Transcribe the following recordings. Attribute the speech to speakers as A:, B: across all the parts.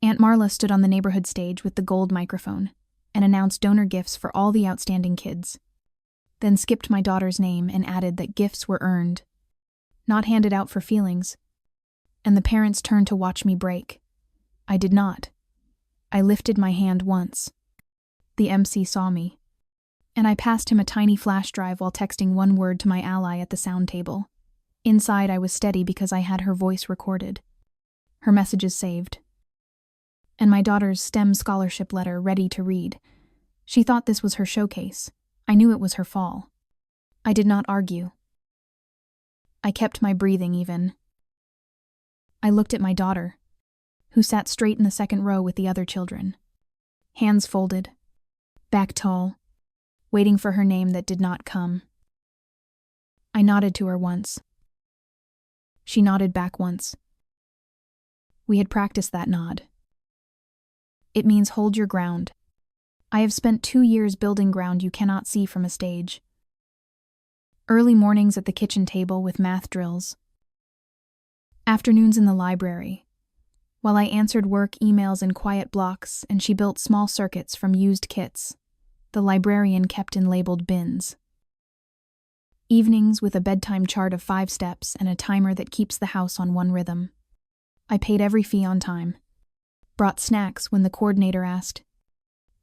A: Aunt Marla stood on the neighborhood stage with the gold microphone and announced donor gifts for all the outstanding kids, then skipped my daughter's name and added that gifts were earned, not handed out for feelings, and the parents turned to watch me break. I did not. I lifted my hand once. The MC saw me, and I passed him a tiny flash drive while texting one word to my ally at the sound table. Inside, I was steady because I had her voice recorded, her messages saved, and my daughter's STEM scholarship letter ready to read. She thought this was her showcase. I knew it was her fall. I did not argue. I kept my breathing even. I looked at my daughter, who sat straight in the second row with the other children, hands folded, back tall, waiting for her name that did not come. I nodded to her once. She nodded back once. We had practiced that nod. It means hold your ground. I have spent 2 years building ground you cannot see from a stage. Early mornings at the kitchen table with math drills. Afternoons in the library, while I answered work emails in quiet blocks and she built small circuits from used kits the librarian kept in labeled bins. Evenings with a bedtime chart of 5 steps and a timer that keeps the house on one rhythm. I paid every fee on time, brought snacks when the coordinator asked,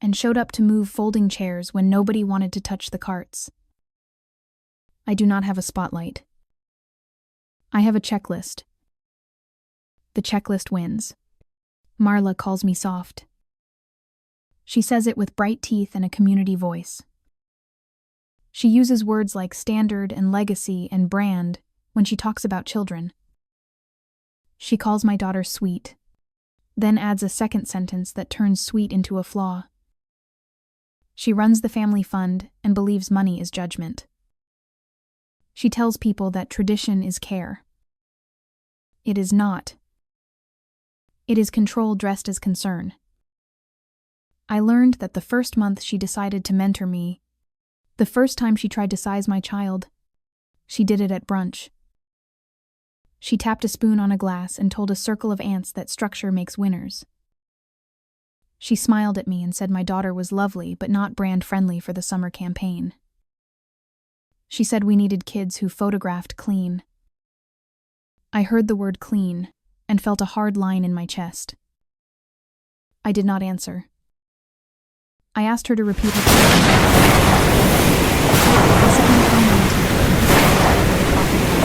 A: and showed up to move folding chairs when nobody wanted to touch the carts. I do not have a spotlight. I have a checklist. The checklist wins. Marla calls me soft. She says it with bright teeth and a community voice. She uses words like standard and legacy and brand when she talks about children. She calls my daughter sweet, then adds a second sentence that turns sweet into a flaw. She runs the family fund and believes money is judgment. She tells people that tradition is care. It is not. It is control dressed as concern. I learned that the first month she decided to mentor me, the first time she tried to size my child, she did it at brunch. She tapped a spoon on a glass and told a circle of ants that structure makes winners. She smiled at me and said my daughter was lovely but not brand-friendly for the summer campaign. She said we needed kids who photographed clean. I heard the word clean and felt a hard line in my chest. I did not answer. I asked her to repeat her question. I set my phone on the table and put it out for the coffee bar.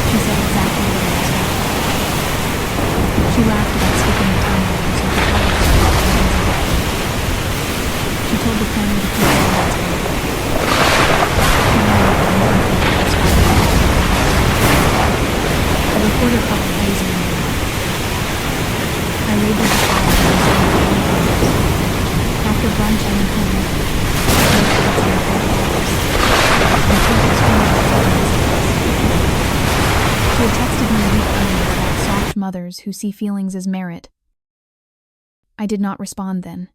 A: She said exactly what I expected. She laughed about skipping the timeline so the color was dropped in easy. She told the planner to keep the lights on. The reporter felt crazy in my mouth. I labeled the file and was after brunch, I went home, She had texted me a week earlier about soft mothers who see feelings as merit. I did not respond then.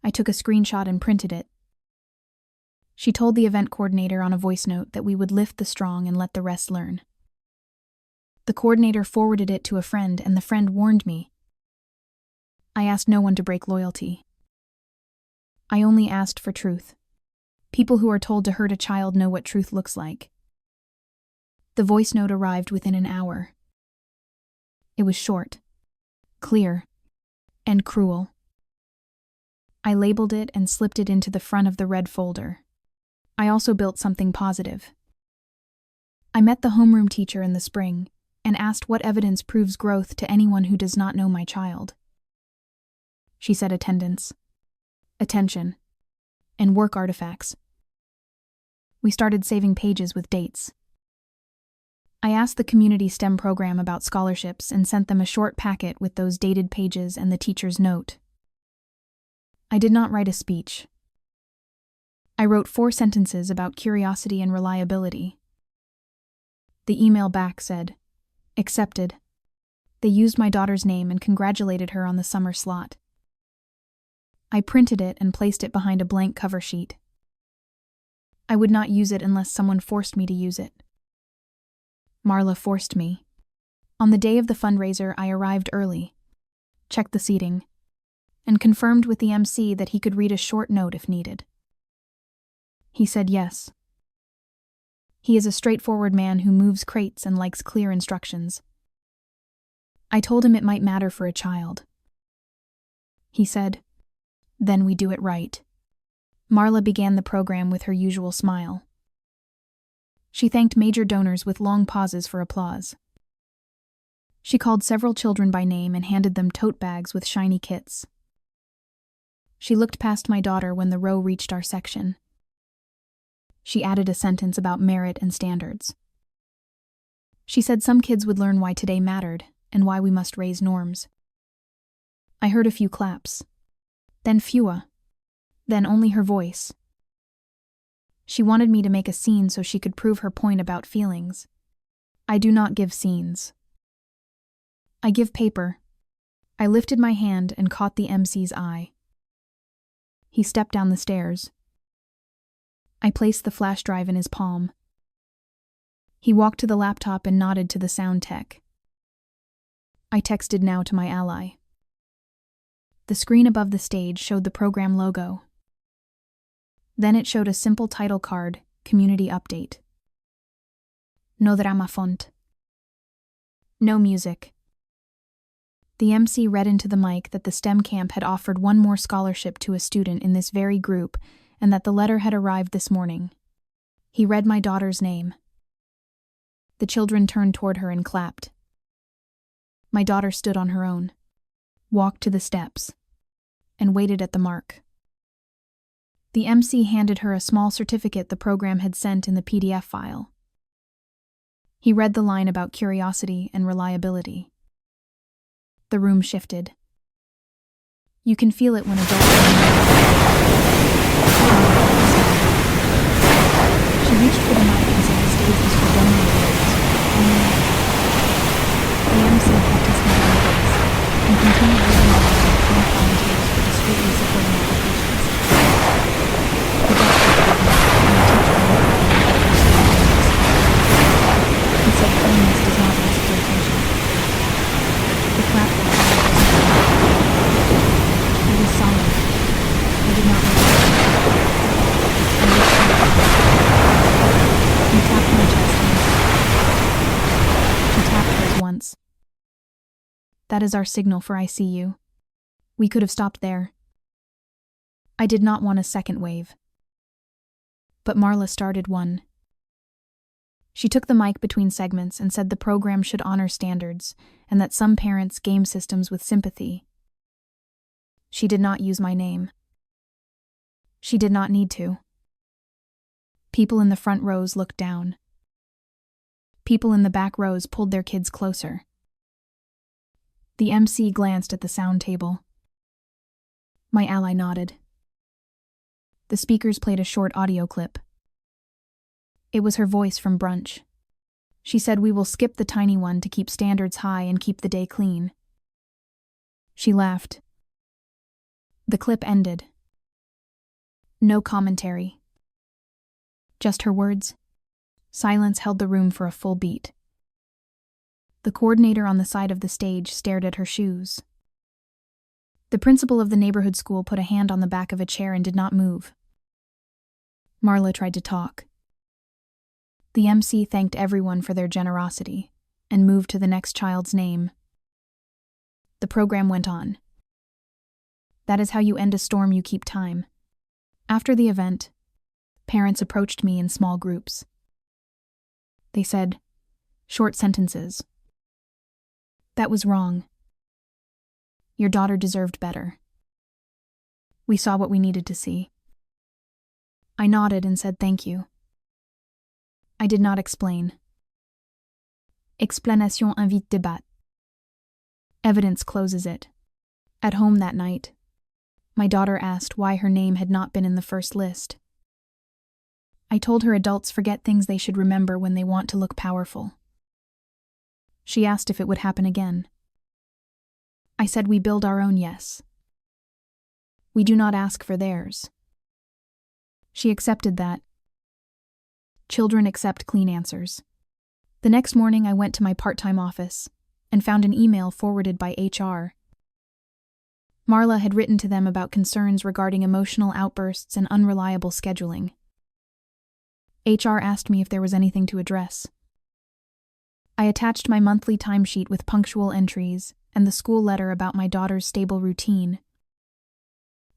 A: I took a screenshot and printed it. She told the event coordinator on a voice note that we would lift the strong and let the rest learn. The coordinator forwarded it to a friend, and the friend warned me. I asked no one to break loyalty. I only asked for truth. People who are told to hurt a child know what truth looks like. The voice note arrived within an hour. It was short, clear, and cruel. I labeled it and slipped it into the front of the red folder. I also built something positive. I met the homeroom teacher in the spring and asked what evidence proves growth to anyone who does not know my child. She said attendance, attention, and work artifacts. We started saving pages with dates. I asked the community STEM program about scholarships and sent them a short packet with those dated pages and the teacher's note. I did not write a speech. I wrote 4 sentences about curiosity and reliability. The email back said, "Accepted." They used my daughter's name and congratulated her on the summer slot. I printed it and placed it behind a blank cover sheet. I would not use it unless someone forced me to use it. Marla forced me. On the day of the fundraiser, I arrived early, checked the seating, and confirmed with the MC that he could read a short note if needed. He said yes. He is a straightforward man who moves crates and likes clear instructions. I told him it might matter for a child. He said, "Then we do it right." Marla began the program with her usual smile. She thanked major donors with long pauses for applause. She called several children by name and handed them tote bags with shiny kits. She looked past my daughter when the row reached our section. She added a sentence about merit and standards. She said some kids would learn why today mattered and why we must raise norms. I heard a few claps, then fewer, then only her voice. She wanted me to make a scene so she could prove her point about feelings. I do not give scenes. I give paper. I lifted my hand and caught the MC's eye. He stepped down the stairs. I placed the flash drive in his palm. He walked to the laptop and nodded to the sound tech. I texted now to my ally. The screen above the stage showed the program logo. Then it showed a simple title card, Community Update. No drama font. No music. The MC read into the mic that the STEM camp had offered one more scholarship to a student in this very group and that the letter had arrived this morning. He read my daughter's name. The children turned toward her and clapped. My daughter stood on her own, walked to the steps, and waited at the mark. The MC handed her a small certificate the program had sent in the PDF file. He read the line about curiosity and reliability. The room shifted. You can feel it when adults... She reached for the mic and said the stage was for donors. The MC kept his hand on the base and continued reading aloud the current volunteers for discreetly supporting applications. The desk was open, and the teacher looked at me. He said kindness does not ask for attention. The clap was loud. I was silent. I did not realize it. I looked at her. He tapped my chest once. He tapped hers once. That is our signal for I see you. We could have stopped there. I did not want a second wave. But Marla started one. She took the mic between segments and said the program should honor standards and that some parents game systems with sympathy. She did not use my name. She did not need to. People in the front rows looked down. People in the back rows pulled their kids closer. The MC glanced at the sound table. My ally nodded. The speakers played a short audio clip. It was her voice from brunch. She said we will skip the tiny one to keep standards high and keep the day clean. She laughed. The clip ended. No commentary. Just her words. Silence held the room for a full beat. The coordinator on the side of the stage stared at her shoes. The principal of the neighborhood school put a hand on the back of a chair and did not move. Marla tried to talk. The MC thanked everyone for their generosity and moved to the next child's name. The program went on. That is how you end a storm, you keep time. After the event, parents approached me in small groups. They said, short sentences. That was wrong. Your daughter deserved better. We saw what we needed to see. I nodded and said thank you. I did not explain. Explanation invite débat. Evidence closes it. At home that night, my daughter asked why her name had not been in the first list. I told her adults forget things they should remember when they want to look powerful. She asked if it would happen again. I said we build our own yes. We do not ask for theirs. She accepted that. Children accept clean answers. The next morning I went to my part-time office, and found an email forwarded by HR. Marla had written to them about concerns regarding emotional outbursts and unreliable scheduling. HR asked me if there was anything to address. I attached my monthly timesheet with punctual entries and the school letter about my daughter's stable routine.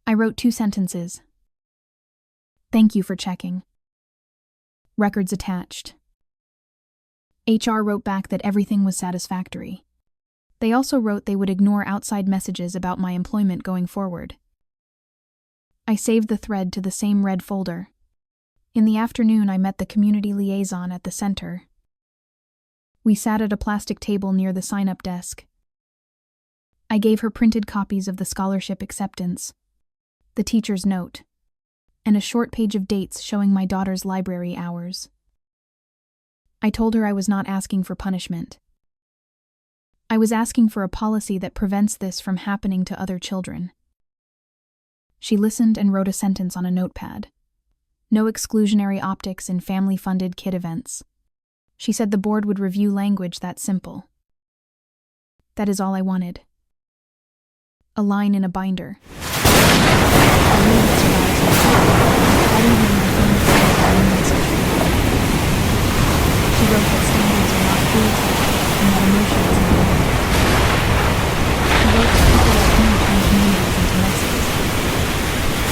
A: I wrote 2 sentences. Thank you for checking. Records attached. HR wrote back that everything was satisfactory. They also wrote they would ignore outside messages about my employment going forward. I saved the thread to the same red folder. In the afternoon, I met the community liaison at the center. We sat at a plastic table near the sign-up desk. I gave her printed copies of the scholarship acceptance, the teacher's note, and a short page of dates showing my daughter's library hours. I told her I was not asking for punishment. I was asking for a policy that prevents this from happening to other children. She listened and wrote a sentence on a notepad. No exclusionary optics in family-funded kid events. She said the board would review language that simple. That is all I wanted. A line in a binder. I knew it survives. I didn't even think she wrote that standards are not cruelty and that emotion is not love. She wrote that people like me turn communities into messes.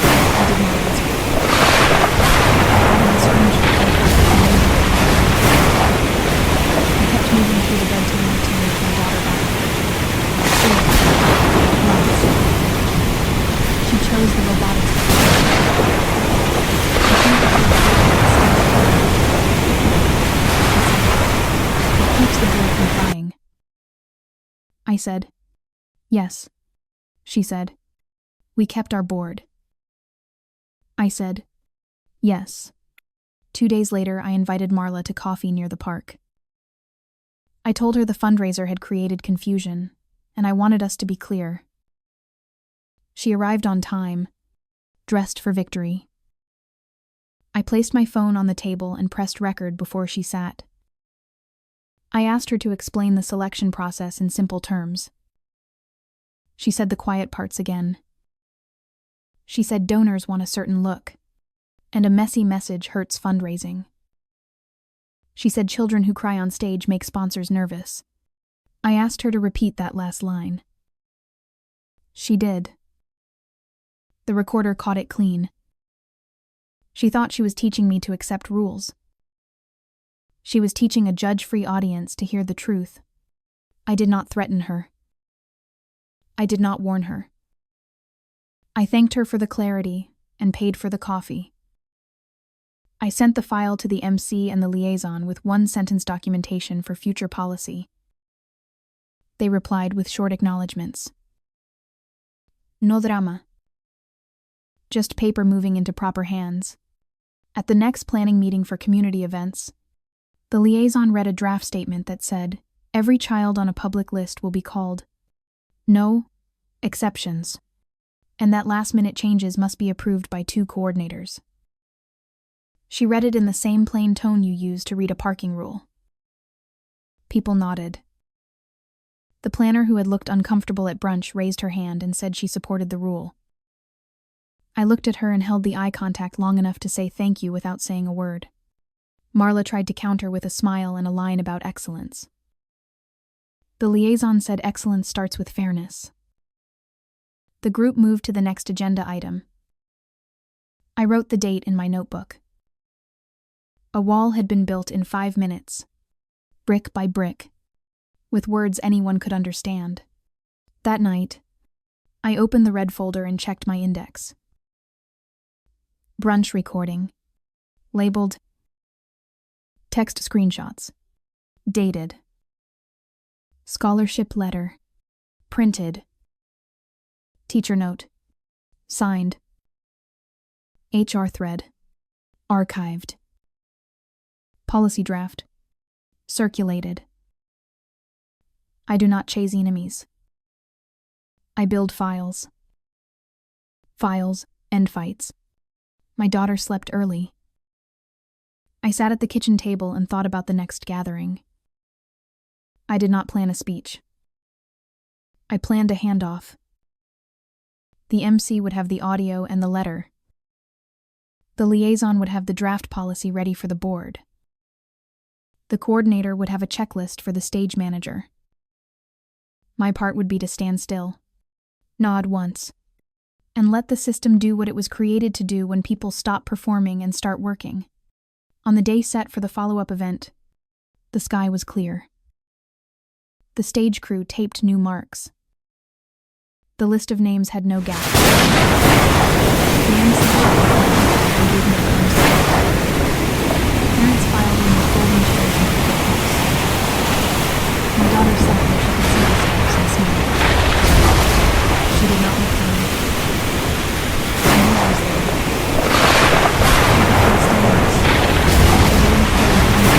A: I did not answer. I added the screenshot and copied the name. I kept moving through the red team routine with my daughter back. She chose the robotics. I think that it keeps the boy from crying. I said, yes. She said, we kept our board. I said, yes. 2 days later, I invited Marla to coffee near the park. I told her the fundraiser had created confusion, and I wanted us to be clear. She arrived on time, dressed for victory. I placed my phone on the table and pressed record before she sat. I asked her to explain the selection process in simple terms. She said the quiet parts again. She said donors want a certain look, and a messy message hurts fundraising. She said children who cry on stage make sponsors nervous. I asked her to repeat that last line. She did. The recorder caught it clean. She thought she was teaching me to accept rules. She was teaching a judge-free audience to hear the truth. I did not threaten her. I did not warn her. I thanked her for the clarity and paid for the coffee. I sent the file to the MC and the liaison with 1-sentence documentation for future policy. They replied with short acknowledgements. No drama. Just paper moving into proper hands. At the next planning meeting for community events, the liaison read a draft statement that said, every child on a public list will be called. No exceptions. And that last-minute changes must be approved by 2 coordinators. She read it in the same plain tone you use to read a parking rule. People nodded. The planner who had looked uncomfortable at brunch raised her hand and said she supported the rule. I looked at her and held the eye contact long enough to say thank you without saying a word. Marla tried to counter with a smile and a line about excellence. The liaison said excellence starts with fairness. The group moved to the next agenda item. I wrote the date in my notebook. A wall had been built in 5 minutes, brick by brick, with words anyone could understand. That night, I opened the red folder and checked my index. Brunch recording. Labeled. Text screenshots. Dated. Scholarship letter. Printed. Teacher note. Signed. HR thread. Archived. Policy draft. Circulated. I do not chase enemies. I build files. Files, end fights. My daughter slept early. I sat at the kitchen table and thought about the next gathering. I did not plan a speech. I planned a handoff. The MC would have the audio and the letter. The liaison would have the draft policy ready for the board. The coordinator would have a checklist for the stage manager. My part would be to stand still, nod once, and let the system do what it was created to do when people stop performing and start working. On the day set for the follow-up event, the sky was clear. The stage crew taped new marks. The list of names had no gaps. The MC and gave me the thumbs up. Parents filed in with folding chairs and picket posts. My daughter sat where she could see the steps and smiled. She did not look down. I knew I was there. I could feel stillness. The rain poured behind me.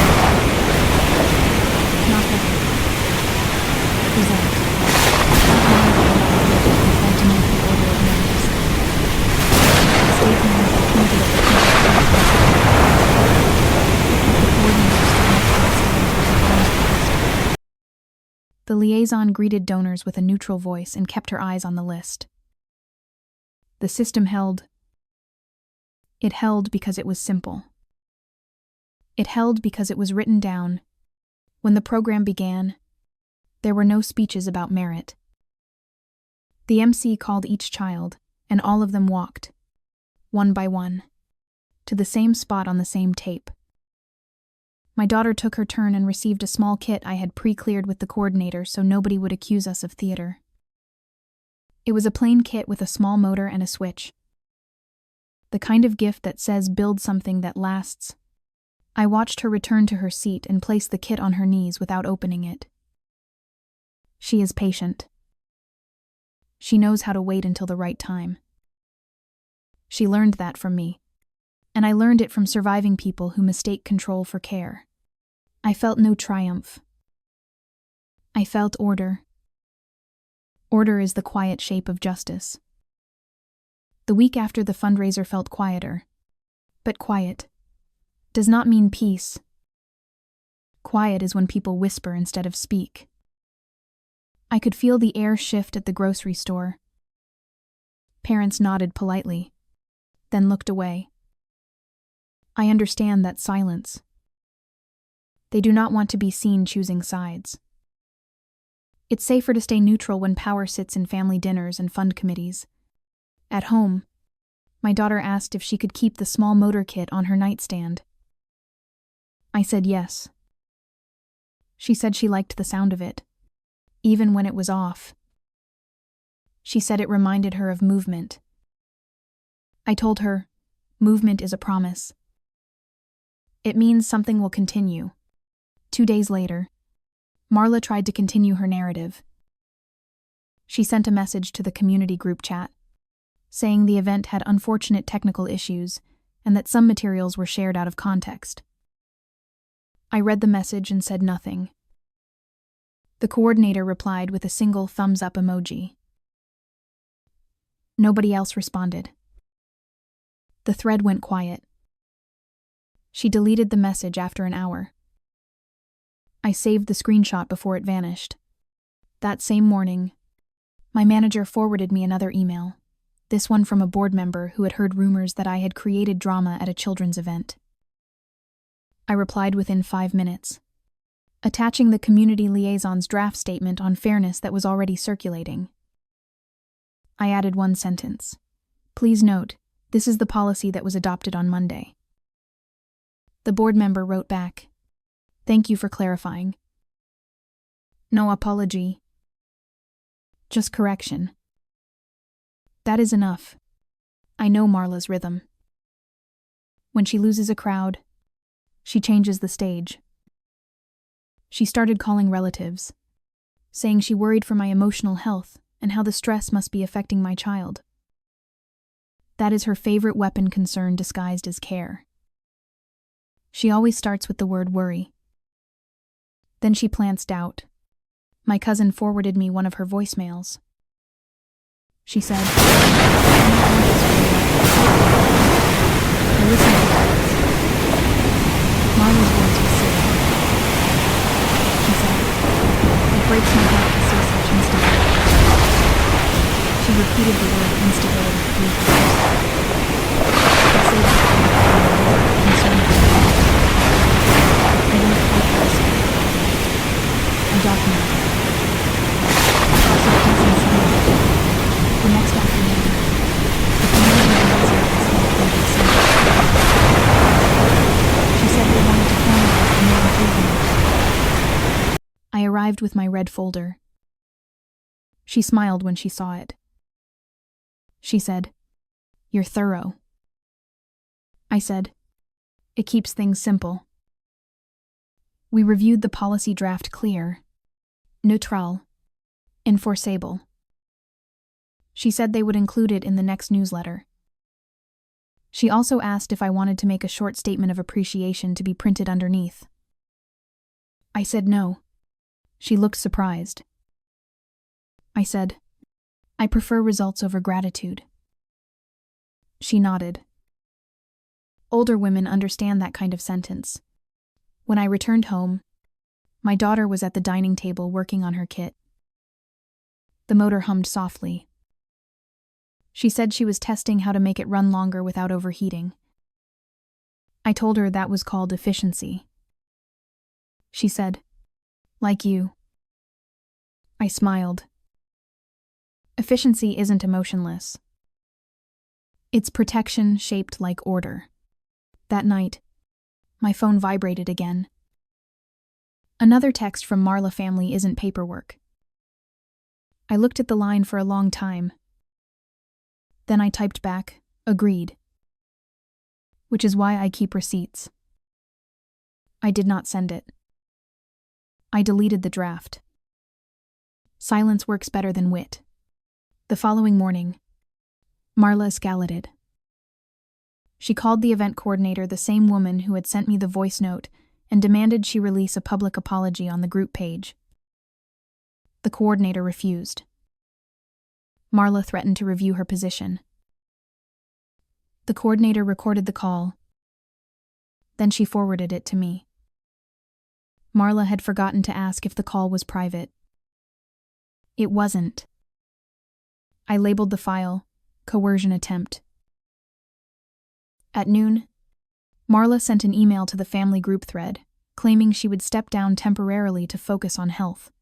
A: Not heavy. Present. To make the order of names. The state manager pointed at the coordinator stood across the passed. The liaison greeted donors with a neutral voice and kept her eyes on the list. The system held. It held because it was simple. It held because it was written down. When the program began, there were no speeches about merit. The MC called each child, and all of them walked, one by one, to the same spot on the same tape. My daughter took her turn and received a small kit I had pre-cleared with the coordinator so nobody would accuse us of theater. It was a plain kit with a small motor and a switch. The kind of gift that says build something that lasts. I watched her return to her seat and place the kit on her knees without opening it. She is patient. She knows how to wait until the right time. She learned that from me, and I learned it from surviving people who mistake control for care. I felt no triumph. I felt order. Order is the quiet shape of justice. The week after the fundraiser felt quieter, but quiet does not mean peace. Quiet is when people whisper instead of speak. I could feel the air shift at the grocery store. Parents nodded politely, then looked away. I understand that silence. They do not want to be seen choosing sides. It's safer to stay neutral when power sits in family dinners and fund committees. At home, my daughter asked if she could keep the small motor kit on her nightstand. I said yes. She said she liked the sound of it, even when it was off. She said it reminded her of movement. I told her, movement is a promise. It means something will continue. 2 days later, Marla tried to continue her narrative. She sent a message to the community group chat, saying the event had unfortunate technical issues and that some materials were shared out of context. I read the message and said nothing. The coordinator replied with a single thumbs-up emoji. Nobody else responded. The thread went quiet. She deleted the message after an hour. I saved the screenshot before it vanished. That same morning, my manager forwarded me another email, this one from a board member who had heard rumors that I had created drama at a children's event. I replied within 5 minutes, attaching the community liaison's draft statement on fairness that was already circulating. I added one sentence. Please note, this is the policy that was adopted on Monday. The board member wrote back, thank you for clarifying. No apology. Just correction. That is enough. I know Marla's rhythm. When she loses a crowd, she changes the stage. She started calling relatives, saying she worried for my emotional health and how the stress must be affecting my child. That is her favorite weapon concern disguised as care. She always starts with the word worry. Then she plants doubt. My cousin forwarded me one of her voicemails. She said, I listened to that. Marla's voice was sick. She said, it breaks my heart to see such instability. repeated the word instability 3 times. I saved it for my concerned about it. I went quite fast. I documented it. Also pleasant Sunday. The next afternoon, the community organizer asked me to come to the center. She said they wanted to formalize the new improvement. I arrived with my red folder. She smiled when she saw it. She said, "You're thorough." I said, "It keeps things simple." We reviewed the policy draft clear, neutral, enforceable. She said they would include it in the next newsletter. She also asked if I wanted to make a short statement of appreciation to be printed underneath. I said no. She looked surprised. I said, "I prefer results over gratitude." She nodded. Older women understand that kind of sentence. When I returned home, my daughter was at the dining table working on her kit. The motor hummed softly. She said she was testing how to make it run longer without overheating. I told her that was called efficiency. She said, "Like you." I smiled. Efficiency isn't emotionless. It's protection shaped like order. That night, my phone vibrated again. Another text from Marla family isn't paperwork. I looked at the line for a long time. Then I typed back, "Agreed." Which is why I keep receipts. I did not send it. I deleted the draft. Silence works better than wit. The following morning, Marla escalated. She called the event coordinator, the same woman who had sent me the voice note, and demanded she release a public apology on the group page. The coordinator refused. Marla threatened to review her position. The coordinator recorded the call. Then she forwarded it to me. Marla had forgotten to ask if the call was private. It wasn't. I labeled the file, "Coercion Attempt." At noon, Marla sent an email to the family group thread, claiming she would step down temporarily to focus on health.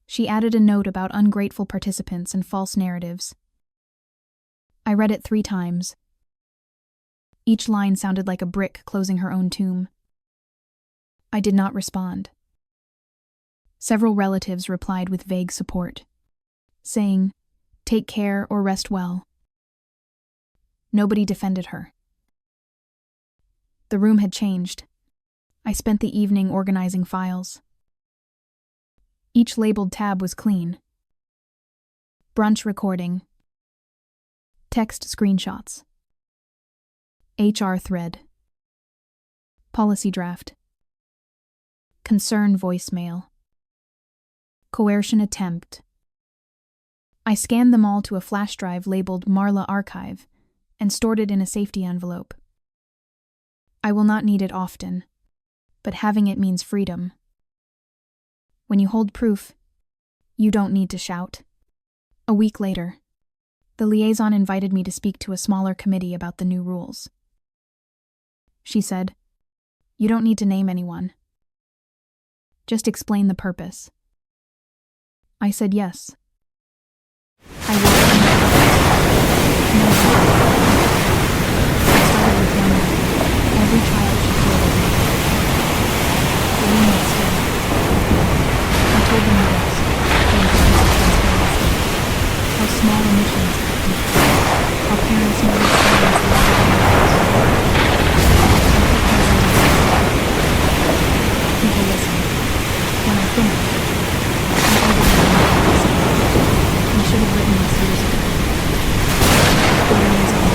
A: She added a note about ungrateful participants and false narratives. I read it 3 times. Each line sounded like a brick closing her own tomb. I did not respond. Several relatives replied with vague support, saying, "Take care or rest well." Nobody defended her. The room had changed. I spent the evening organizing files. Each labeled tab was clean. Brunch recording. Text screenshots. HR thread. Policy draft. Concern voicemail. Coercion attempt. I scanned them all to a flash drive labeled Marla Archive and stored it in a safety envelope. I will not need it often, but having it means freedom. When you hold proof, you don't need to shout. A week later, the liaison invited me to speak to a smaller committee about the new rules. She said, "You don't need to name anyone. Just explain the purpose." I said yes. I walked in the no help. I started with one rule. Every child should feel their need. The roommates did. I told them the rest, the importance of transparency, how small omissions have impact, how parents notice signs louder than others. I put present in. People listened. When I finished, I overwhelmed what I said. We should have written this years ago. Building is on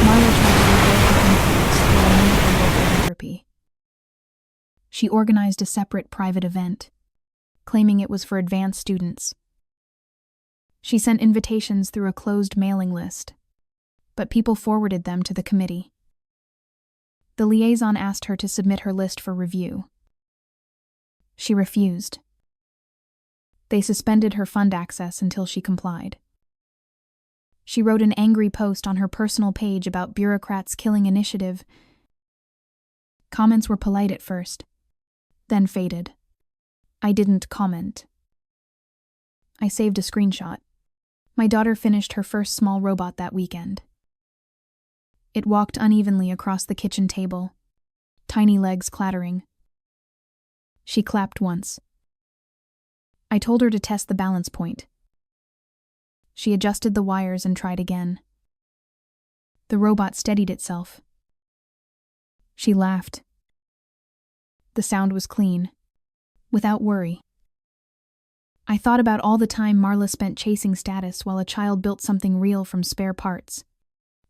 A: Marla tried to rebuild her influence through a new and local philanthropy. She organized a separate private event, claiming it was for advanced students. She sent invitations through a closed mailing list, but people forwarded them to the committee. The liaison asked her to submit her list for review. She refused. They suspended her fund access until she complied. She wrote an angry post on her personal page about bureaucrats killing initiative. Comments were polite at first, then faded. I didn't comment. I saved a screenshot. My daughter finished her first small robot that weekend. It walked unevenly across the kitchen table, tiny legs clattering. She clapped once. I told her to test the balance point. She adjusted the wires and tried again. The robot steadied itself. She laughed. The sound was clean, without worry. I thought about all the time Marla spent chasing status while a child built something real from spare parts.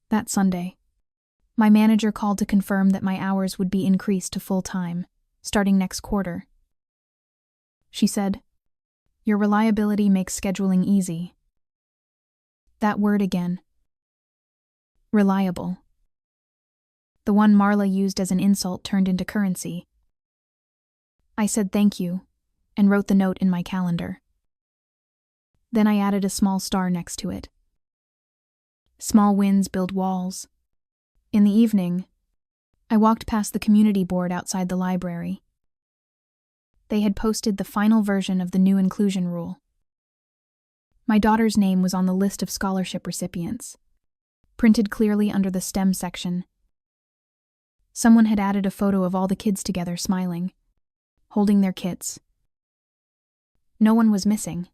A: That Sunday, my manager called to confirm that my hours would be increased to full-time, starting next quarter. She said, "Your reliability makes scheduling easy." That word again. Reliable. The one Marla used as an insult turned into currency. I said thank you, and wrote the note in my calendar. Then I added a small star next to it. Small wins build walls. In the evening, I walked past the community board outside the library. They had posted the final version of the new inclusion rule. My daughter's name was on the list of scholarship recipients, printed clearly under the STEM section. Someone had added a photo of all the kids together smiling, holding their kits. No one was missing.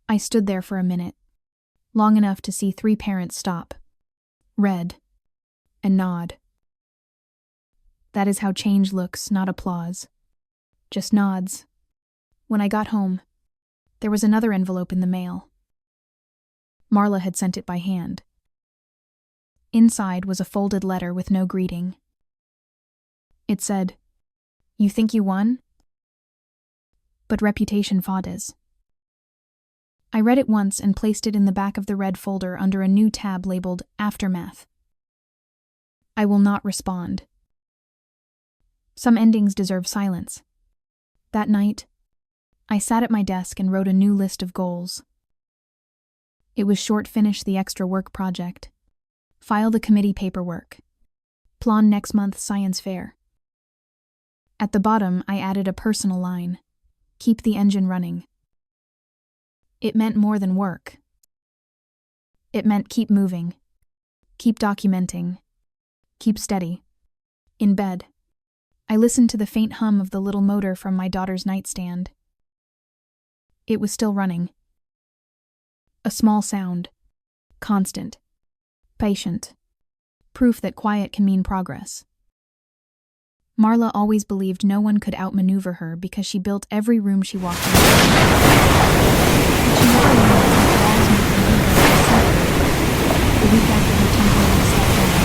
A: I stood there for a minute, long enough to see 3 parents stop, read, and nod. That is how change looks, not applause. Just nods. When I got home, there was another envelope in the mail. Marla had sent it by hand. Inside was a folded letter with no greeting. It said, "You think you won? But reputation fades." I read it once and placed it in the back of the red folder under a new tab labeled Aftermath. I will not respond. Some endings deserve silence. That night, I sat at my desk and wrote a new list of goals. It was finish the extra work project, file the committee paperwork, plan next month's science fair. At the bottom, I added a personal line, keep the engine running. It meant more than work. It meant keep moving, keep documenting, keep steady. In bed, I listened to the faint hum of the little motor from my daughter's nightstand. It was still running. A small sound, constant, patient, proof that quiet can mean progress. Marla always believed no one could outmaneuver her because she built every room she walked into. But she never realized that walls make them bigger and simpler. The week after her temporary step down,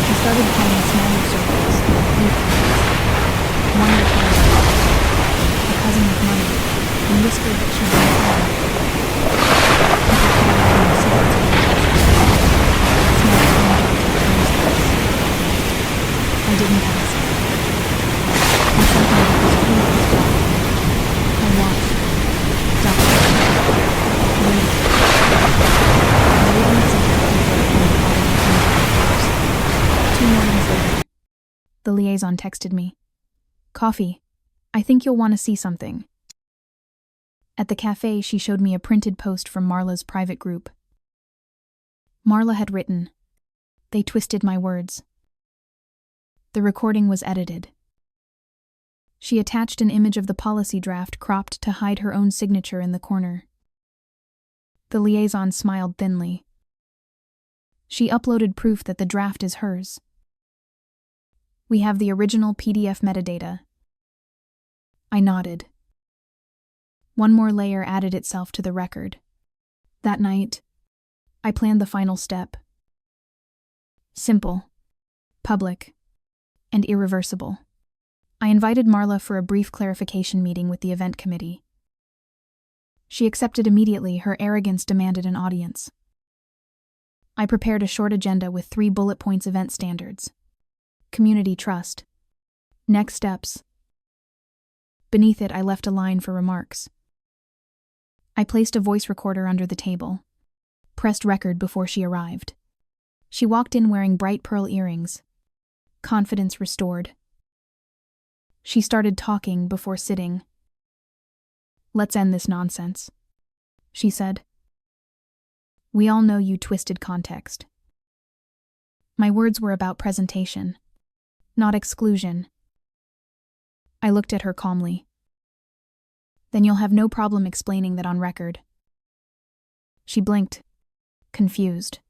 A: she started playing smaller circles, weekends. One required a cousin with money, and whispered that she'd been called. People called out in the secrets of I didn't ask. And something that was clear was wrong. I watched, documented, waited. I waited until the 2 mornings later, the liaison texted me. "Coffee. I think you'll want to see something." At the cafe, she showed me a printed post from Marla's private group. Marla had written, "They twisted my words." The recording was edited. She attached an image of the policy draft cropped to hide her own signature in the corner. The liaison smiled thinly. She uploaded proof that the draft is hers. "We have the original PDF metadata." I nodded. One more layer added itself to the record. That night, I planned the final step. Simple, public, and irreversible. I invited Marla for a brief clarification meeting with the event committee. She accepted immediately. Her arrogance demanded an audience. I prepared a short agenda with 3 bullet points: event standards, community trust, next steps. Beneath it, I left a line for remarks. I placed a voice recorder under the table, pressed record before she arrived. She walked in wearing bright pearl earrings, confidence restored. She started talking before sitting. "Let's end this nonsense," she said. "We all know you twisted context." My words were about presentation, not exclusion. I looked at her calmly. "Then you'll have no problem explaining that on record." She blinked, confused.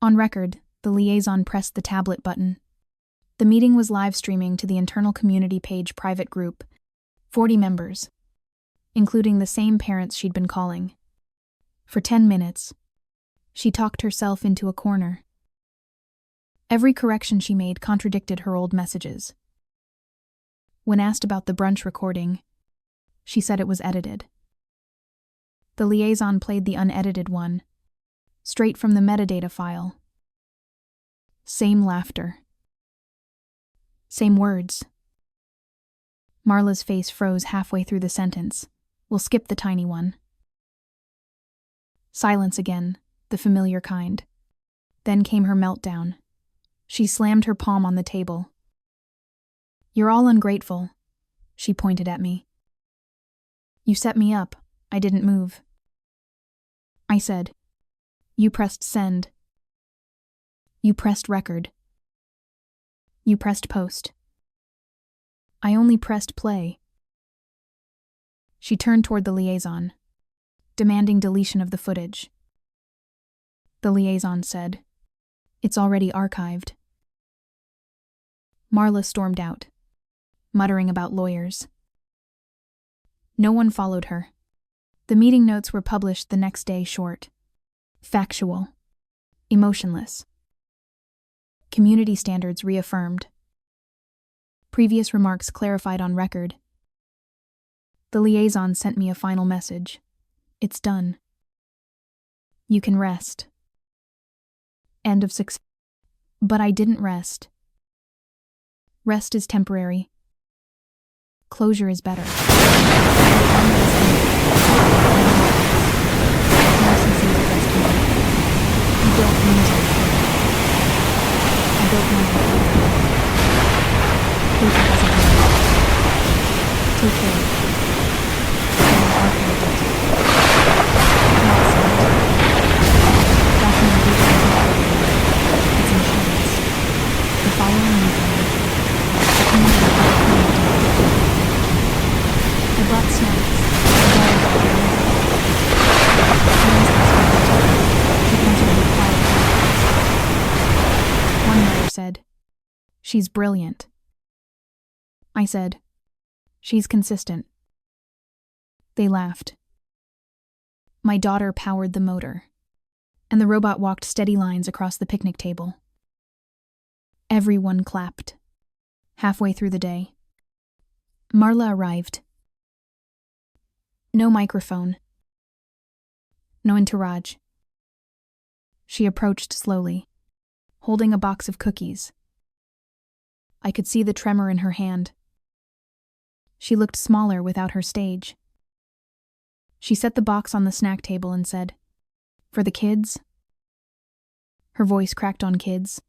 A: On record, the liaison pressed the tablet button. The meeting was live streaming to the internal community page private group, 40 members, including the same parents she'd been calling. For 10 minutes, she talked herself into a corner. Every correction she made contradicted her old messages. When asked about the brunch recording, she said it was edited. The liaison played the unedited one, straight from the metadata file. Same laughter. Same words. Marla's face froze halfway through the sentence. We'll skip the tiny one. Silence again, the familiar kind. Then came her meltdown. She slammed her palm on the table. "You're all ungrateful," she pointed at me. "You set me up. I didn't move." I said, "You pressed send. You pressed record. You pressed post. I only pressed play." She turned toward the liaison, demanding deletion of the footage. The liaison said, "It's already archived." Marla stormed out, muttering about lawyers. No one followed her. The meeting notes were published the next day short, factual, emotionless. Community standards reaffirmed. Previous remarks clarified on record. The liaison sent me a final message. "It's done. You can rest." End of 6. But I didn't rest. Rest is temporary. Closure is better. You built music. I built my life. Paper doesn't matter. Take care. Documentation is not regular. It's insurance. The following weekend, the community I brought snacks. One mother said, "She's brilliant." I said, "She's consistent." They laughed. My daughter powered the motor, and the robot walked steady lines across the picnic table. Everyone clapped. Halfway through the day, Marla arrived. No microphone. No entourage. She approached slowly, holding a box of cookies. I could see the tremor in her hand. She looked smaller without her stage. She set the box on the snack table and said, "For the kids?" Her voice cracked on kids.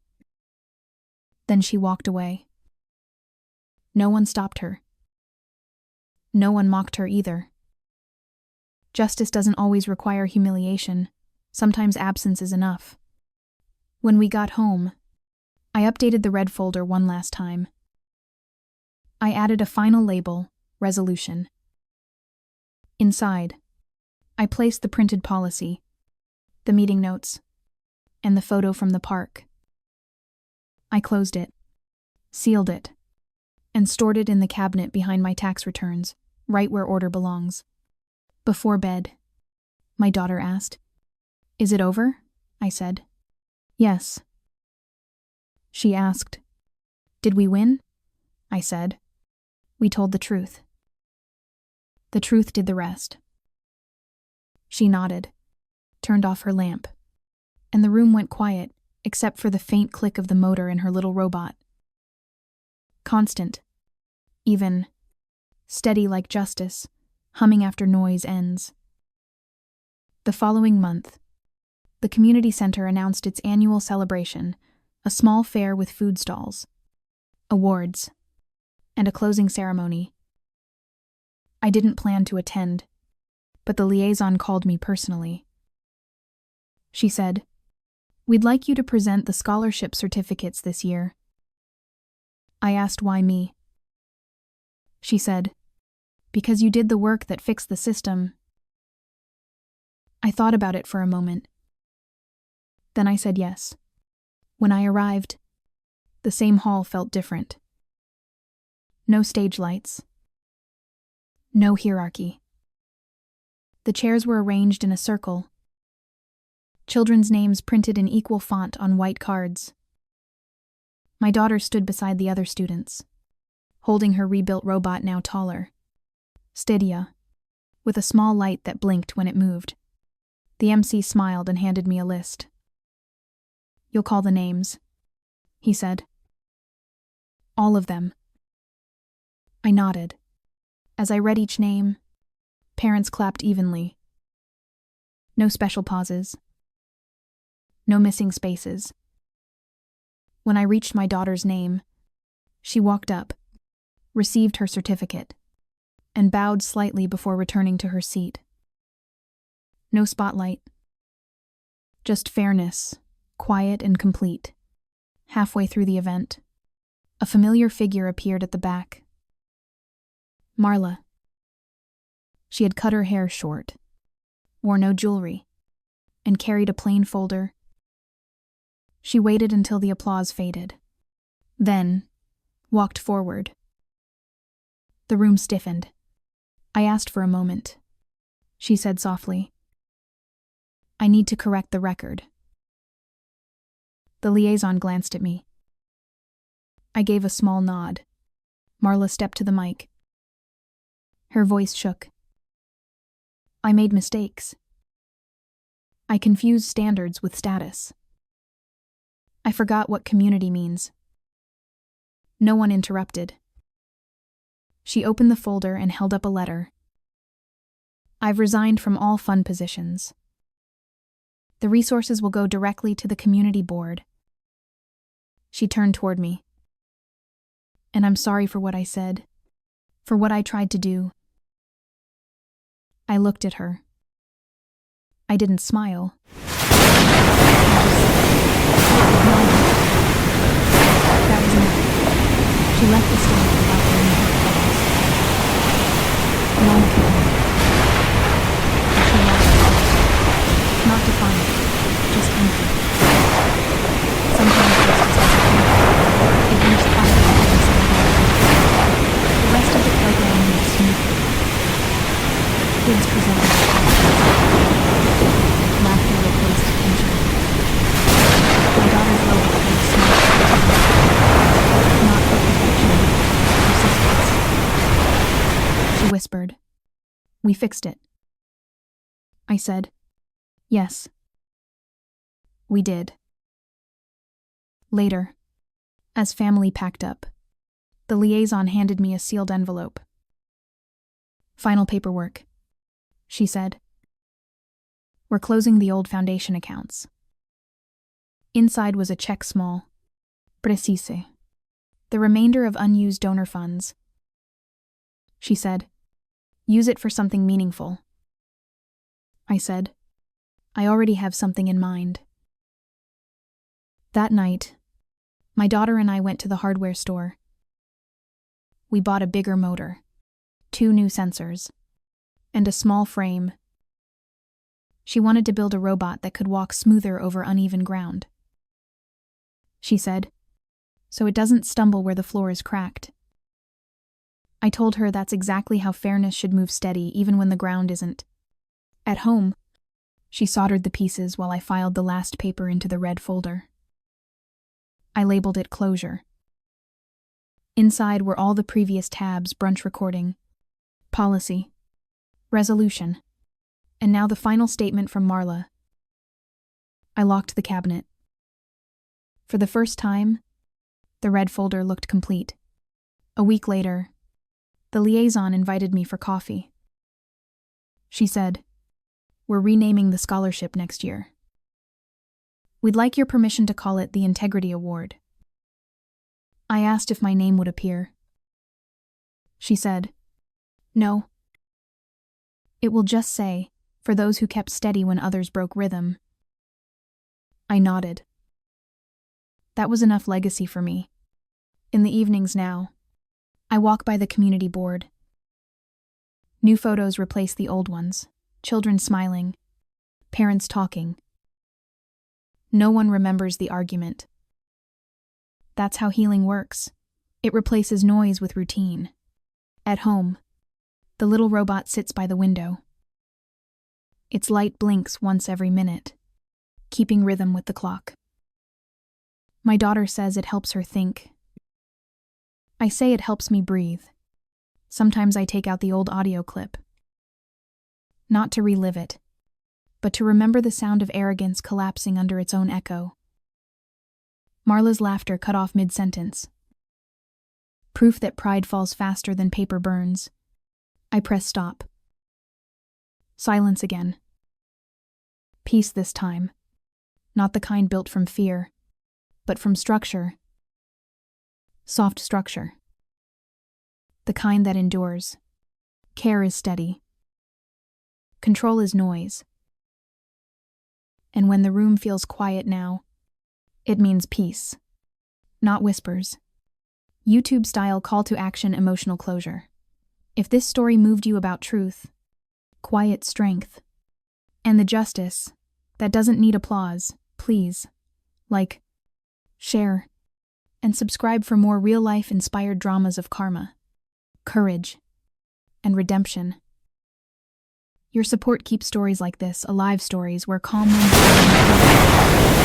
A: Then she walked away. No one stopped her. No one mocked her either. Justice doesn't always require humiliation. Sometimes absence is enough. When we got home, I updated the red folder one last time. I added a final label, resolution. Inside, I placed the printed policy, the meeting notes, and the photo from the park. I closed it, sealed it, and stored it in the cabinet behind my tax returns, right where order belongs. Before bed, my daughter asked, "Is it over?" I said, "Yes." She asked, "Did we win?" I said, "We told the truth." The truth did the rest. She nodded, turned off her lamp, and the room went quiet except for the faint click of the motor in her little robot. Constant, even, steady like justice, humming after noise ends. The following month, the community center announced its annual celebration, a small fair with food stalls, awards, and a closing ceremony. I didn't plan to attend, but the liaison called me personally. She said, "We'd like you to present the scholarship certificates this year." I asked why me. She said, "Because you did the work that fixed the system." I thought about it for a moment. Then I said yes. When I arrived, the same hall felt different. No stage lights. No hierarchy. The chairs were arranged in a circle. Children's names printed in equal font on white cards. My daughter stood beside the other students, holding her rebuilt robot now taller, Stydia, with a small light that blinked when it moved. The MC smiled and handed me a list. "You'll call the names," he said. "All of them." I nodded. As I read each name, parents clapped evenly. No special pauses. No missing spaces. When I reached my daughter's name, she walked up, received her certificate, and bowed slightly before returning to her seat. No spotlight. Just fairness, quiet and complete. Halfway through the event, a familiar figure appeared at the back. Marla. She had cut her hair short, wore no jewelry, and carried a plain folder. She waited until the applause faded, then walked forward. The room stiffened. I asked for a moment. She said softly, "I need to correct the record." The liaison glanced at me. I gave a small nod. Marla stepped to the mic. Her voice shook. "I made mistakes. I confused standards with status. I forgot what community means." No one interrupted. She opened the folder and held up a letter. "I've resigned from all fund positions. The resources will go directly to the community board." She turned toward me. "And I'm sorry for what I said, for what I tried to do." I looked at her. I didn't smile. No, that was enough. She left the stage without any more applause. Alone came. She lost it. Not defiant, just empty. Sometimes just as disappointed, it reached higher than the rest of the playground moved smoothly. Kids presented their laughter replaced tension. My daughter's lower face smiled. Not for perfection, persistence. She whispered, "We fixed it." I said, "Yes, we did." Later, as family packed up, the liaison handed me a sealed envelope. "Final paperwork," she said. "We're closing the old foundation accounts." Inside was a check small, precise, the remainder of unused donor funds. She said, "Use it for something meaningful." I said, "I already have something in mind." That night, my daughter and I went to the hardware store. We bought a bigger motor, 2 new sensors, and a small frame. She wanted to build a robot that could walk smoother over uneven ground. She said, "So it doesn't stumble where the floor is cracked." I told her that's exactly how fairness should move steady even when the ground isn't. At home, she soldered the pieces while I filed the last paper into the red folder. I labeled it closure. Inside were all the previous tabs: brunch recording, policy, resolution, and now the final statement from Marla. I locked the cabinet. For the first time, the red folder looked complete. A week later, the liaison invited me for coffee. She said, "We're renaming the scholarship next year. We'd like your permission to call it the Integrity Award." I asked if my name would appear. She said, "No. It will just say, for those who kept steady when others broke rhythm." I nodded. That was enough legacy for me. In the evenings now, I walk by the community board. New photos replace the old ones, children smiling, parents talking. No one remembers the argument. That's how healing works. It replaces noise with routine. At home, the little robot sits by the window. Its light blinks once every minute, keeping rhythm with the clock. My daughter says it helps her think. I say it helps me breathe. Sometimes I take out the old audio clip. Not to relive it, but to remember the sound of arrogance collapsing under its own echo. Marla's laughter cut off mid-sentence. Proof that pride falls faster than paper burns. I press stop. Silence again. Peace this time. Not the kind built from fear, but from structure. Soft structure. The kind that endures. Care is steady. Control is noise. And when the room feels quiet now, it means peace, not whispers. YouTube-style call to action emotional closure. If this story moved you about truth, quiet strength, and the justice that doesn't need applause, please, like, share, and subscribe for more real-life inspired dramas of karma, courage, and redemption. Your support keeps stories like this alive, stories where calm winds